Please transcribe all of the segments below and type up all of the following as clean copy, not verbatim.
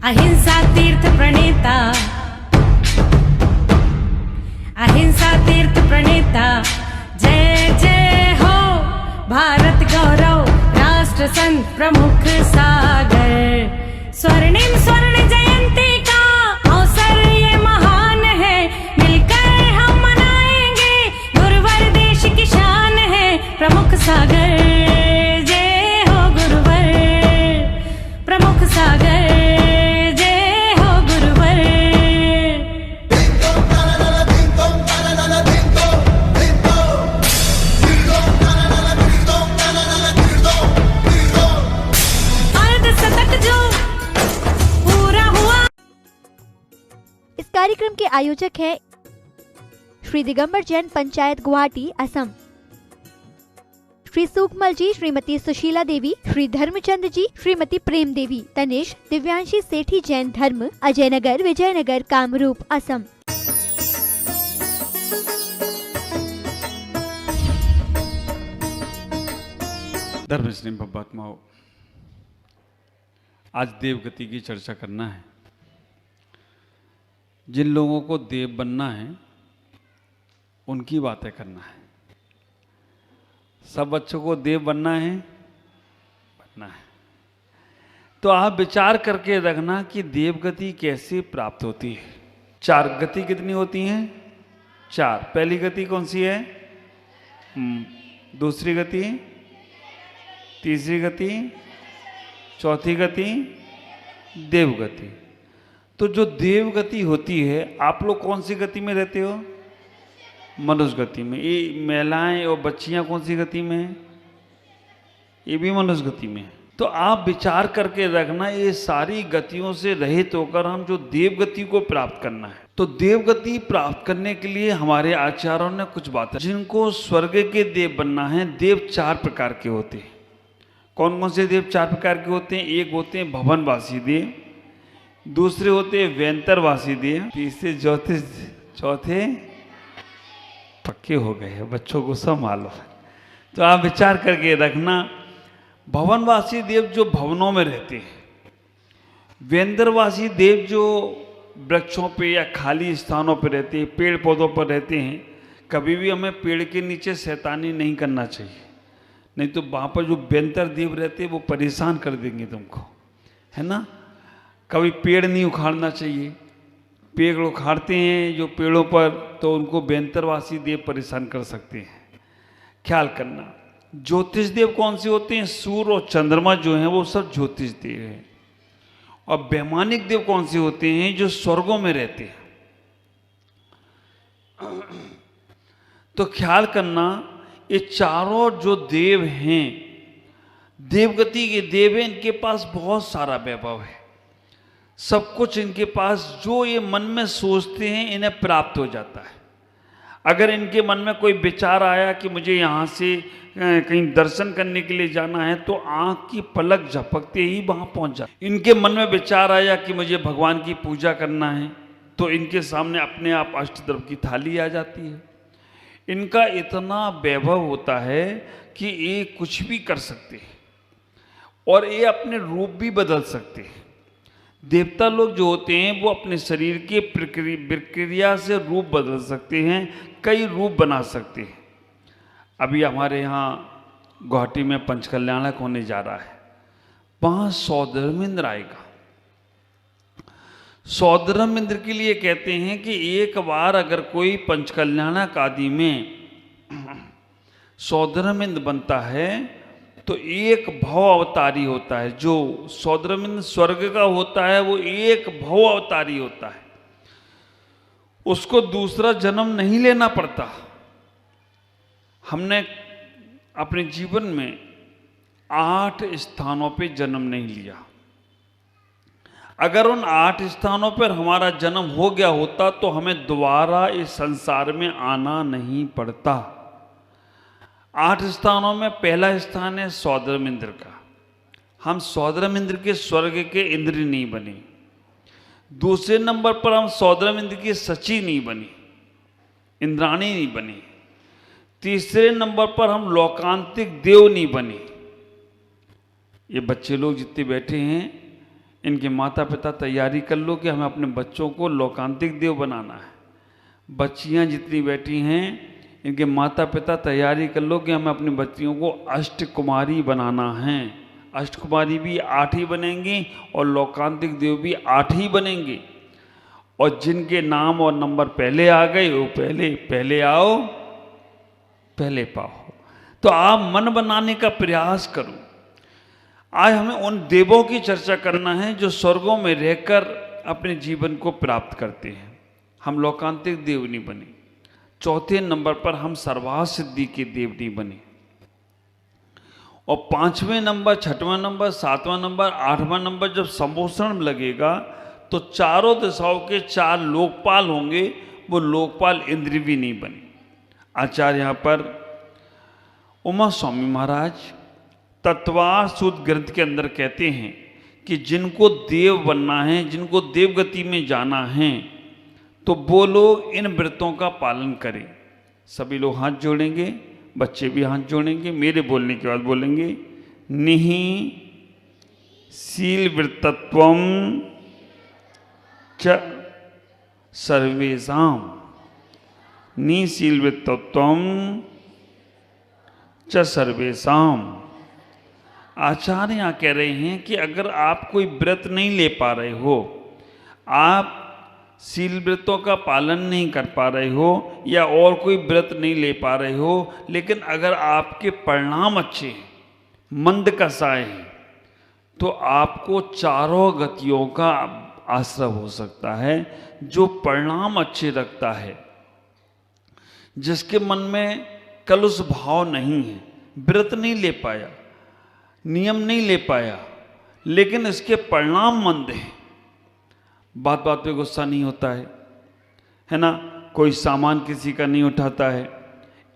अहिंसा तीर्थ प्रणेता, अहिंसा तीर्थ प्रणेता, जय जय हो भारत गौरव राष्ट्र संत प्रमुख सागर। स्वर्णिम स्वर्ण जयंती का अवसर ये महान है, मिलकर हम मनाएंगे गुरुवर देश की शान है प्रमुख सागर। जय हो गुरुवर प्रमुख सागर, जय हो गुरुवर। अर्धशतक जो पूरा हुआ। इस कार्यक्रम के आयोजक हैं श्री दिगंबर जैन पंचायत गुवाहाटी असम, श्री सुकमल जी, श्रीमती सुशीला देवी, श्री धर्मचंद जी, श्रीमती प्रेम देवी, तनिष दिव्यांशी सेठी जैन धर्म, अजय नगर, विजयनगर, कामरूप, असम। धर्म स्नेह महात्माओं, आज देवगति की चर्चा करना है। जिन लोगों को देव बनना है उनकी बातें करना है। सब बच्चों को देव बनना है तो आप विचार करके रखना कि देवगति कैसे प्राप्त होती है। 4 गति कितनी होती हैं? 4। पहली गति कौन सी है? दूसरी गति, तीसरी गति, चौथी गति, देवगति। तो जो देवगति होती है, आप लोग कौन सी गति में रहते हो? मनुष्य गति में। ये महिलाएं और बच्चियां कौन सी गति में है? ये भी मनुष्य गति में है। तो आप विचार करके रखना, ये सारी गतियों से रहित होकर हम जो देवगति को प्राप्त करना है। तो देवगति प्राप्त करने के लिए हमारे आचार्यों ने कुछ बातें, जिनको स्वर्ग के देव बनना है, देव 4 प्रकार के होते हैं। कौन कौन से देव 4 प्रकार के होते हैं? एक होते हैं भवनवासी देव, दूसरे होते हैं व्यंतरवासी देव, तीसरे चौथे पक्के हो गए हैं, बच्चों को सब मालूम है। तो आप विचार करके रखना, भवनवासी देव जो भवनों में रहते हैं, व्यंतरवासी देव जो वृक्षों पे या खाली स्थानों पे रहते हैं, पेड़ पौधों पर रहते हैं। कभी भी हमें पेड़ के नीचे शैतानी नहीं करना चाहिए, नहीं तो वहाँ पर जो व्यंतर देव रहते हैं वो परेशान कर देंगे तुमको, है ना। कभी पेड़ नहीं उखाड़ना चाहिए, पेड़ उखाड़ते हैं जो पेड़ों पर तो उनको व्यंतरवासी देव परेशान कर सकते हैं, ख्याल करना। ज्योतिष देव कौन से होते हैं? सूर्य और चंद्रमा जो हैं वो सब ज्योतिष देव हैं। और वैमानिक देव कौन से होते हैं? जो स्वर्गों में रहते हैं। तो ख्याल करना, ये चारों जो देव हैं, देवगति के देव हैं, इनके पास बहुत सारा वैभव है, सब कुछ इनके पास, जो ये मन में सोचते हैं इन्हें प्राप्त हो जाता है। अगर इनके मन में कोई विचार आया कि मुझे यहाँ से कहीं दर्शन करने के लिए जाना है, तो आँख की पलक झपकते ही वहाँ पहुँच जाते। इनके मन में विचार आया कि मुझे भगवान की पूजा करना है, तो इनके सामने अपने आप अष्टद्रव्य की थाली आ जाती है। इनका इतना वैभव होता है कि ये कुछ भी कर सकते हैं और ये अपने रूप भी बदल सकते हैं। देवता लोग जो होते हैं वो अपने शरीर के प्रक्रिया से रूप बदल सकते हैं, कई रूप बना सकते हैं। अभी हमारे यहाँ गुवाहाटी में पंचकल्याणक होने जा रहा है, वहाँ सौधर्मेंद्र आएगा। सौधर्मेंद्र के लिए कहते हैं कि एक बार अगर कोई पंचकल्याणक आदि में सौधर्मेंद्र बनता है तो एक भव अवतारी होता है। जो सौधर्मेंद्र स्वर्ग का होता है वो एक भव अवतारी होता है, उसको दूसरा जन्म नहीं लेना पड़ता। हमने अपने जीवन में 8 स्थानों पे जन्म नहीं लिया। अगर उन 8 स्थानों पर हमारा जन्म हो गया होता तो हमें दोबारा इस संसार में आना नहीं पड़ता। 8 स्थानों में पहला स्थान है सौधर्मेंद्र का। हम सौधर्मेंद्र के स्वर्ग के इंद्र नहीं बने। दूसरे नंबर पर हम सौधर्मेंद्र की सची नहीं बनी, इंद्राणी नहीं बनी। तीसरे नंबर पर हम लोकांतिक देव नहीं बने। ये बच्चे लोग जितने बैठे हैं इनके माता पिता तैयारी कर लो कि हमें अपने बच्चों को लोकांतिक देव बनाना है। बच्चियां जितनी बैठी हैं, इनके माता पिता तैयारी कर लो कि हमें अपनी बच्चियों को अष्टकुमारी बनाना है। अष्टकुमारी भी 8 ही बनेंगी और लोकांतिक देव भी 8 ही बनेंगे। और जिनके नाम और नंबर पहले आ गए वो पहले आओ पहले पाओ। तो आप मन बनाने का प्रयास करो। आज हमें उन देवों की चर्चा करना है जो स्वर्गों में रहकर अपने जीवन को प्राप्त करते हैं। हम लोकांतिक देव नहीं बने। चौथे नंबर पर हम सर्वार्थ सिद्धि के देव नहीं बने। और 5वें नंबर, 6वां नंबर, 7वां नंबर, 8वां नंबर जब संपोषण लगेगा तो चारों दिशाओं के 4 लोकपाल होंगे, वो लोकपाल इंद्र भी नहीं बने। आचार्य यहाँ पर उमा स्वामी महाराज तत्वार सूत ग्रंथ के अंदर कहते हैं कि जिनको देव बनना है, जिनको देवगति में जाना है, तो वो लोग इन व्रतों का पालन करें। सभी लोग हाथ जोड़ेंगे, बच्चे भी हाथ जोड़ेंगे, मेरे बोलने के बाद बोलेंगे, निहि शील व्रतत्वम च सर्वेषां, निशील व्रतत्वम च सर्वेषां। आचार्य यहाँ कह रहे हैं कि अगर आप कोई व्रत नहीं ले पा रहे हो, आप शील व्रतों का पालन नहीं कर पा रहे हो या और कोई व्रत नहीं ले पा रहे हो, लेकिन अगर आपके परिणाम अच्छे हैं, मंद कसाय हैं, तो आपको चारों गतियों का आश्रय हो सकता है। जो परिणाम अच्छे रखता है, जिसके मन में कलुष भाव नहीं है, व्रत नहीं ले पाया, नियम नहीं ले पाया, लेकिन इसके परिणाम मंद हैं, बात बात पे गुस्सा नहीं होता है ना, कोई सामान किसी का नहीं उठाता है,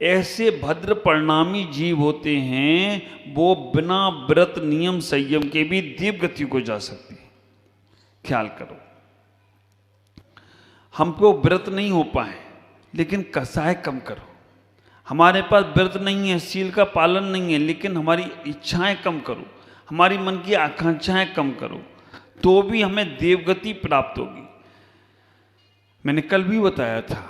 ऐसे भद्र परिणामी जीव होते हैं, वो बिना व्रत नियम संयम के भी दिव्य गति को जा सकते हैं। ख्याल करो, हमको व्रत नहीं हो पाए, लेकिन कसाय कम करो। हमारे पास व्रत नहीं है, शील का पालन नहीं है, लेकिन हमारी इच्छाएं कम करो, हमारी मन की आकांक्षाएं कम करो, तो भी हमें देवगति प्राप्त होगी। मैंने कल भी बताया था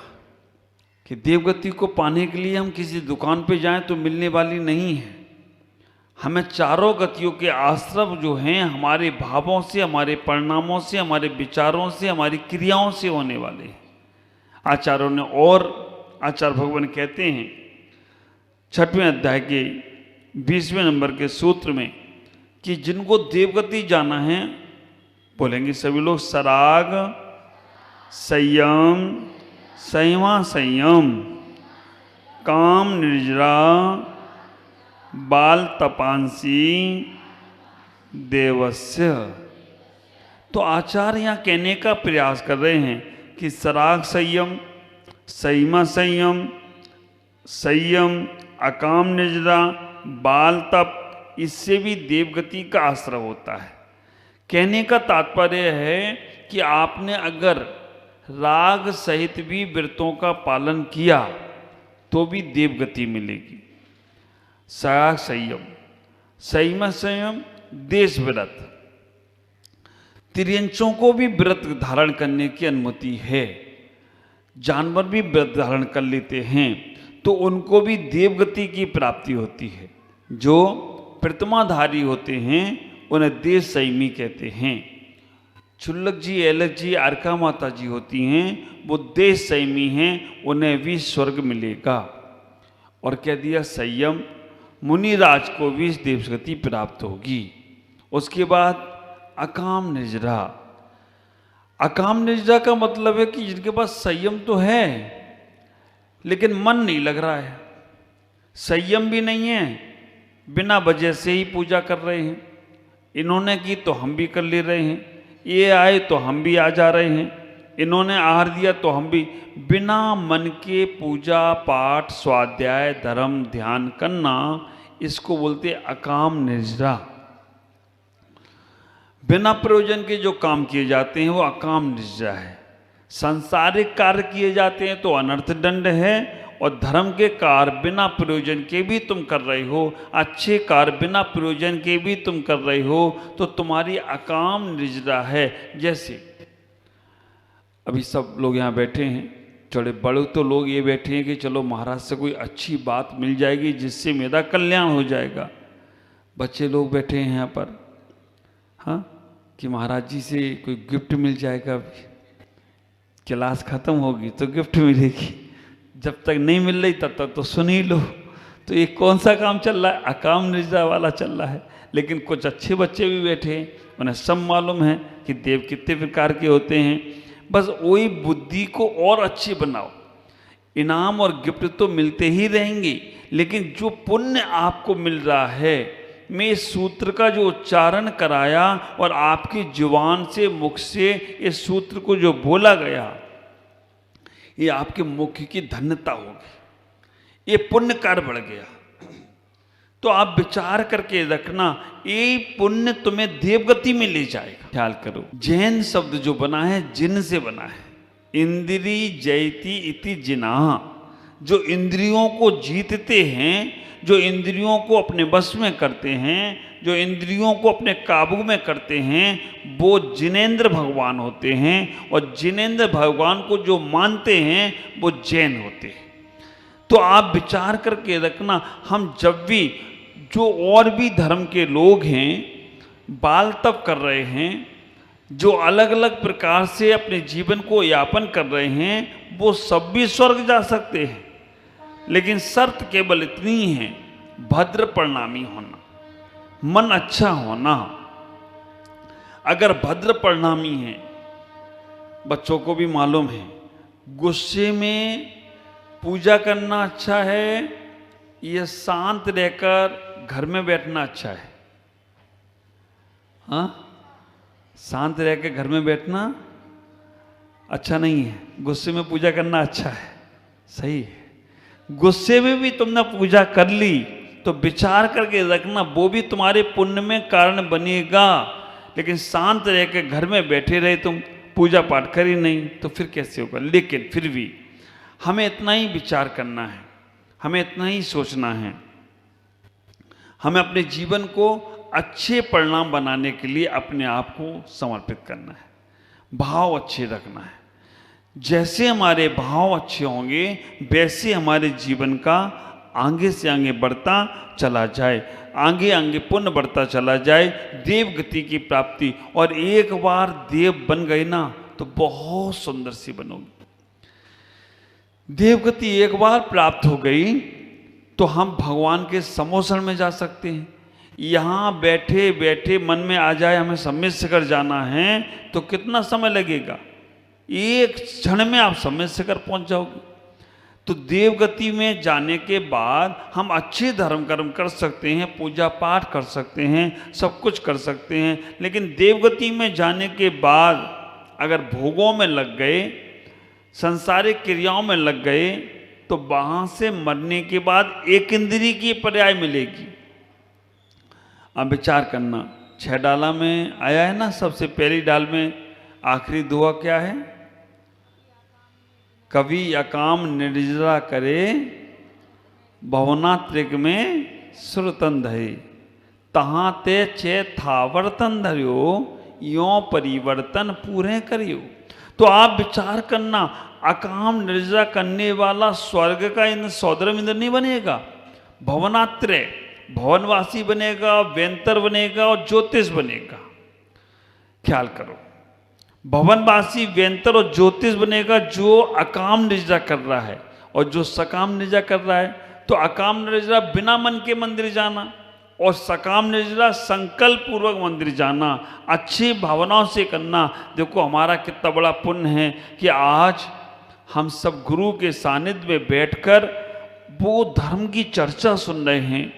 कि देवगति को पाने के लिए हम किसी दुकान पे जाएं तो मिलने वाली नहीं है। हमें चारों गतियों के आश्रय जो हैं, हमारे भावों से, हमारे परिणामों से, हमारे विचारों से, हमारी क्रियाओं से होने वाले हैं। आचार्यों ने और आचार्य भगवान कहते हैं 6वें अध्याय के 20वें नंबर के सूत्र में कि जिनको देवगति जाना है, बोलेंगे सभी लोग, सराग संयम, संयमा संयम, काम निर्जरा, बाल तपांसी देवस्य। तो आचार्य यहाँ कहने का प्रयास कर रहे हैं कि सराग संयम, संयमा संयम, संयम, अकाम निर्जरा, बाल तप, इससे भी देवगति का आश्रय होता है। कहने का तात्पर्य है कि आपने अगर राग सहित भी व्रतों का पालन किया तो भी देवगति मिलेगी। सराग संयम, संयम संयम, देश व्रत, तिर्यंचों को भी व्रत धारण करने की अनुमति है। जानवर भी व्रत धारण कर लेते हैं तो उनको भी देवगति की प्राप्ति होती है। जो प्रतिमाधारी होते हैं उन्हें देश संयमी कहते हैं। चुल्लक जी, एलक जी, अर्का माता जी होती हैं, वो देश संयमी हैं, उन्हें भी स्वर्ग मिलेगा। और कह दिया संयम, मुनिराज को भी देवगति प्राप्त होगी। उसके बाद अकाम निर्जरा। अकाम निर्जरा का मतलब है कि जिनके पास संयम तो है लेकिन मन नहीं लग रहा है, संयम भी नहीं है, बिना वजह से ही पूजा कर रहे हैं। इन्होंने की तो हम भी कर ले रहे हैं, ये आए तो हम भी आ जा रहे हैं, इन्होंने आहार दिया तो हम भी, बिना मन के पूजा पाठ स्वाध्याय धर्म ध्यान करना, इसको बोलते अकाम निर्जरा। बिना प्रयोजन के जो काम किए जाते हैं वो अकाम निर्जरा है। सांसारिक कार्य किए जाते हैं तो अनर्थ दंड है, और धर्म के कार्य बिना प्रयोजन के भी तुम कर रहे हो, अच्छे कार्य बिना प्रयोजन के भी तुम कर रहे हो, तो तुम्हारी अकाम निर्जरा है। जैसे अभी सब लोग यहाँ बैठे हैं, थोड़े बड़े तो लोग ये बैठे हैं कि चलो महाराज से कोई अच्छी बात मिल जाएगी जिससे मेरा कल्याण हो जाएगा। बच्चे लोग बैठे हैं यहाँ पर, हाँ, कि महाराज जी से कोई गिफ्ट मिल जाएगा, क्लास खत्म होगी तो गिफ्ट मिलेगी, जब तक नहीं मिल रही तब तक तो सुन ही लो। तो ये कौन सा काम चल रहा है? अकाम निर्जरा वाला चल रहा है। लेकिन कुछ अच्छे बच्चे भी बैठे हैं, उन्हें सब मालूम है कि देव कितने प्रकार के होते हैं। बस वही बुद्धि को और अच्छी बनाओ। इनाम और गिफ्ट तो मिलते ही रहेंगे, लेकिन जो पुण्य आपको मिल रहा है, मैं इस सूत्र का जो उच्चारण कराया और आपकी जुबान से, मुख से इस सूत्र को जो बोला गया, ये आपके मुख की धन्यता होगी, ये पुण्य कार्य बढ़ गया। तो आप विचार करके रखना, ये पुण्य तुम्हें देवगति में ले जाएगा। ख्याल करो, जैन शब्द जो बना है जिन से बना है। इंद्री जयति इति जिना, जो इंद्रियों को जीतते हैं, जो इंद्रियों को अपने वश में करते हैं, जो इंद्रियों को अपने काबू में करते हैं, वो जिनेंद्र भगवान होते हैं। और जिनेंद्र भगवान को जो मानते हैं वो जैन होते हैं। तो आप विचार करके रखना, हम जब भी, जो और भी धर्म के लोग हैं, बाल तप कर रहे हैं, जो अलग अलग प्रकार से अपने जीवन को यापन कर रहे हैं, वो सब भी स्वर्ग जा सकते हैं। लेकिन शर्त केवल इतनी है, भद्र परिणामी होना, मन अच्छा होना। अगर भद्र परिणामी है, बच्चों को भी मालूम है, गुस्से में पूजा करना अच्छा है या शांत रहकर घर में बैठना अच्छा है? हाँ, शांत रह के घर में बैठना अच्छा नहीं है, गुस्से में पूजा करना अच्छा है। सही है, गुस्से में भी तुमने पूजा कर ली तो विचार करके रखना, वो भी तुम्हारे पुण्य में कारण बनेगा। लेकिन शांत रह के घर में बैठे रहे तुम, पूजा पाठ करी नहीं, तो फिर कैसे होगा? लेकिन फिर भी हमें इतना ही विचार करना है, हमें इतना ही सोचना है, हमें अपने जीवन को अच्छे परिणाम बनाने के लिए अपने आप को समर्पित करना है, भाव अच्छे रखना है। जैसे हमारे भाव अच्छे होंगे, वैसे हमारे जीवन का आगे से आगे बढ़ता चला जाए, आगे आगे पुण्य बढ़ता चला जाए, देव गति की प्राप्ति। और एक बार देव बन गए ना तो बहुत सुंदर सी बनोगी। देवगति एक बार प्राप्त हो गई तो हम भगवान के समोसन में जा सकते हैं। यहाँ बैठे बैठे मन में आ जाए हमें सम्मित शिखर जाना है तो कितना समय लगेगा? एक क्षण में आप सम्मित शिखर पहुँच जाओगे। तो देवगति में जाने के बाद हम अच्छे धर्म कर्म कर सकते हैं, पूजा पाठ कर सकते हैं, सब कुछ कर सकते हैं। लेकिन देवगति में जाने के बाद अगर भोगों में लग गए, संसारिक क्रियाओं में लग गए, तो वहाँ से मरने के बाद एक इंद्री की पर्याय मिलेगी। अब विचार करना, 6 डाला में आया है ना, सबसे पहली डाल में आखिरी दुआ क्या है? कवि अकाम निर्जरा करे, भवना त्रिक में सुरतन धरे, तहाँ ते चे थावर्तन धरियो, यो परिवर्तन पूरे करियो। तो आप विचार करना, अकाम निर्जरा करने वाला स्वर्ग का इंद्र सौदरम इंद्र नहीं बनेगा, भवनात्रय भवनवासी बनेगा, वेंतर बनेगा और ज्योतिष बनेगा। ख्याल करो, भवनवासी, वेंतर और ज्योतिष बनेगा जो अकाम निर्जरा कर रहा है। और जो सकाम निर्जरा कर रहा है, तो अकाम निर्जरा बिना मन के मंदिर जाना और सकाम निर्जरा संकल्प पूर्वक मंदिर जाना, अच्छी भावनाओं से करना। देखो हमारा कितना बड़ा पुण्य है कि आज हम सब गुरु के सानिध्य में बैठकर वो धर्म की चर्चा सुन रहे हैं,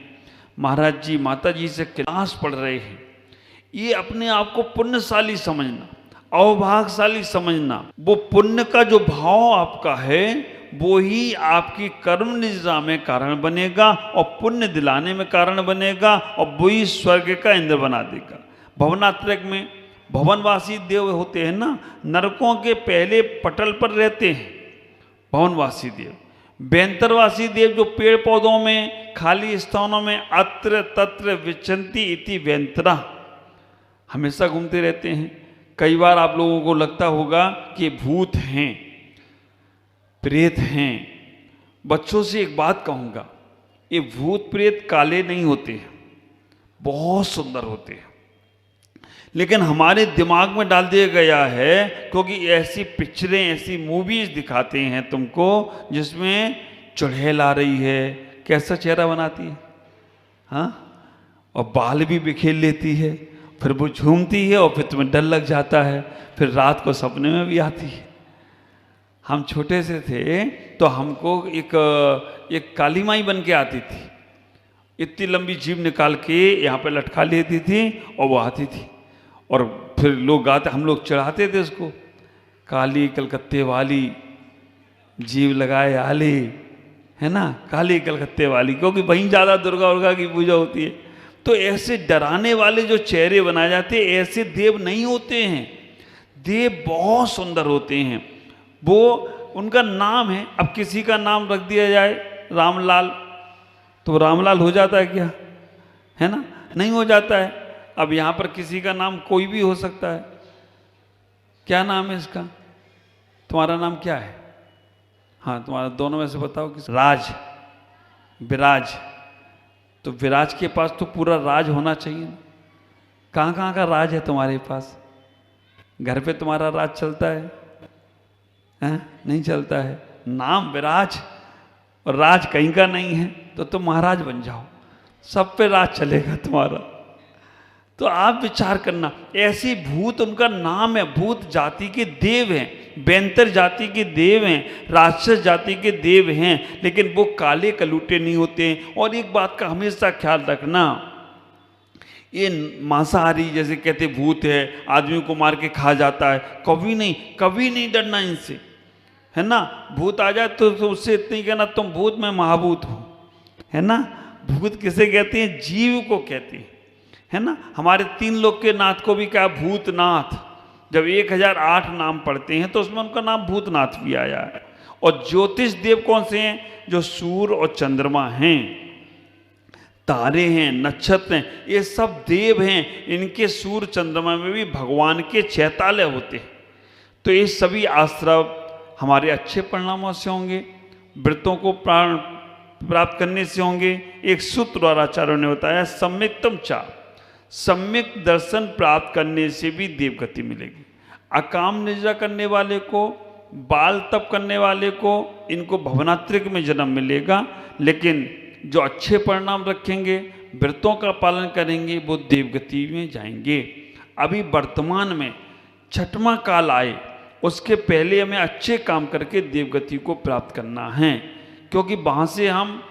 महाराज जी माता जी से क्लास पढ़ रहे हैं। ये अपने आप को पुण्यशाली समझना, अवभागशाली समझना। वो पुण्य का जो भाव आपका है वो ही आपकी कर्म निजरा में कारण बनेगा और पुण्य दिलाने में कारण बनेगा और वही स्वर्ग का इंद्र बना देगा। भवनात्रक में भवनवासी देव होते हैं ना, नरकों के पहले पटल पर रहते हैं भवनवासी देव। व्यंतरवासी देव जो पेड़ पौधों में, खाली स्थानों में अत्र तत्र विचंती इति व्यंतरा, हमेशा घूमते रहते हैं। कई बार आप लोगों को लगता होगा कि भूत हैं, प्रेत हैं। बच्चों से एक बात कहूँगा, ये भूत प्रेत काले नहीं होते हैं, बहुत सुंदर होते हैं, लेकिन हमारे दिमाग में डाल दिया गया है क्योंकि ऐसी पिक्चरें, ऐसी मूवीज दिखाते हैं तुमको जिसमें चुड़ैल आ रही है, कैसा चेहरा बनाती है, हाँ, और बाल भी बिखेर लेती है, फिर वो झूमती है और फिर तुम्हें डर लग जाता है, फिर रात को सपने में भी आती है। हम छोटे से थे तो हमको एक काली माई बन के आती थी, इतनी लंबी जीभ निकाल के यहाँ पे लटका लेती थी और वो आती थी, और फिर लोग गाते, हम लोग चढ़ाते थे उसको, काली कलकत्ते वाली जीव लगाए आली, है ना, काली कलकत्ते वाली, क्योंकि वहीं ज़्यादा दुर्गा की पूजा होती है। तो ऐसे डराने वाले जो चेहरे बनाए जाते हैं, ऐसे देव नहीं होते हैं। देव बहुत सुंदर होते हैं, वो उनका नाम है। अब किसी का नाम रख दिया जाए रामलाल, तो रामलाल हो जाता है क्या, है ना, नहीं हो जाता है। अब यहाँ पर किसी का नाम कोई भी हो सकता है। क्या नाम है इसका, तुम्हारा नाम क्या है, हाँ तुम्हारा दोनों में से बताओ किस, राज, विराज, तो विराज के पास तो पूरा राज होना चाहिए। कहाँ कहाँ का राज है तुम्हारे पास, घर पे तुम्हारा राज चलता है, नहीं चलता है। नाम विराज और राज कहीं का नहीं है तो तुम महाराज बन जाओ, सब पे राज चलेगा तुम्हारा। तो आप विचार करना, ऐसी भूत उनका नाम है, भूत जाति के देव हैं, बैंतर जाति के देव हैं, राक्षस जाति के देव हैं, लेकिन वो काले कलूटे नहीं होते हैं। और एक बात का हमेशा ख्याल रखना, ये मांसाहारी जैसे कहते भूत है, आदमी को मार के खा जाता है, कभी नहीं डरना इनसे, है ना। भूत आ जाए तो उससे इतना ही कहना तुम भूत में महाभूत हो, है ना। भूत किसे कहते हैं, जीव को कहते हैं, है ना। हमारे 3 लोक के नाथ को भी कहा भूतनाथ, जब 1008 नाम पढ़ते हैं तो उसमें उनका नाम भूतनाथ भी आया है। और ज्योतिष देव कौन से हैं, जो सूर्य और चंद्रमा हैं, तारे हैं, नक्षत्र हैं, ये सब देव हैं। इनके सूर्य चंद्रमा में भी भगवान के चैतालय होते हैं। तो ये सभी आश्रव हमारे अच्छे परिणामों से होंगे, व्रतों को प्राप्त करने से होंगे। एक सूत्र द्वारा आचार्यों ने बताया, सम्यक्तम चा, सम्यक दर्शन प्राप्त करने से भी देवगति मिलेगी। अकाम निद्रा करने वाले को, बाल तप करने वाले को, इनको भवनात्रिक में जन्म मिलेगा, लेकिन जो अच्छे परिणाम रखेंगे, व्रतों का पालन करेंगे, वो देवगति में जाएंगे। अभी वर्तमान में 6वां काल आए, उसके पहले हमें अच्छे काम करके देवगति को प्राप्त करना है, क्योंकि वहाँ से हम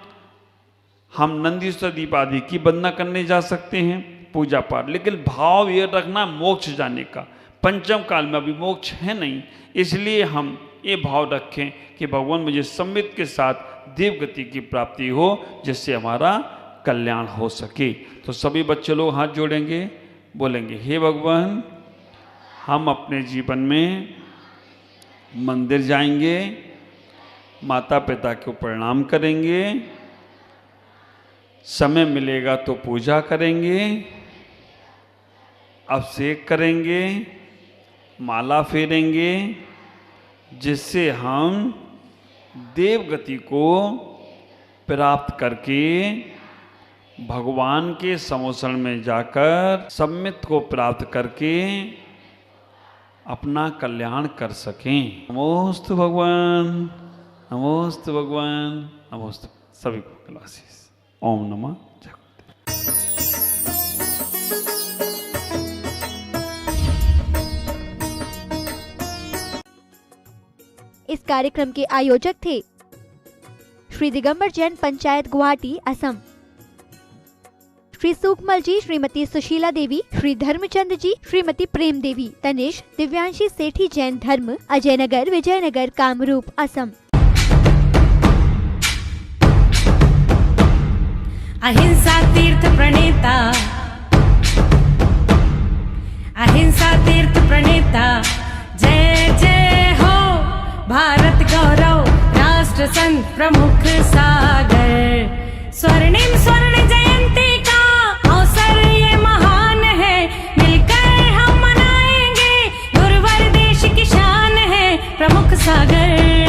नंदीश्वर दीप आदि की वंदना करने जा सकते हैं, पूजा पाठ, लेकिन भाव ये रखना मोक्ष जाने का। 5वें काल में अभी मोक्ष है नहीं, इसलिए हम ये भाव रखें कि भगवान मुझे सम्मित के साथ देवगति की प्राप्ति हो, जिससे हमारा कल्याण हो सके। तो सभी बच्चे लोग हाथ जोड़ेंगे, बोलेंगे, हे भगवान, हम अपने जीवन में मंदिर जाएंगे, माता पिता को प्रणाम करेंगे, समय मिलेगा तो पूजा करेंगे, अभिषेक करेंगे, माला फेरेंगे, जिससे हम देवगति को प्राप्त करके भगवान के समोषण में जाकर सम्मित को प्राप्त करके अपना कल्याण कर सकें। नमोस्तु भगवान, नमोस्तु भगवान, नमोस्तु। सभी को क्लासेस। ओम नमः जगत। इस कार्यक्रम के आयोजक थे श्री दिगंबर जैन पंचायत गुवाहाटी असम, श्री सुकमल जी, श्रीमती सुशीला देवी, श्री धर्मचंद जी, श्रीमती प्रेम देवी, तनिष दिव्यांशी सेठी जैन धर्म, अजय नगर, विजयनगर, कामरूप, असम। अहिंसा तीर्थ प्रणेता, अहिंसा तीर्थ प्रणेता, जय जय हो भारत गौरव राष्ट्र संघ प्रमुख सागर। स्वर्णिम स्वर्ण जयंती का अवसर ये महान है, मिलकर हम मनाएंगे, गुरुवर देश की शान है प्रमुख सागर।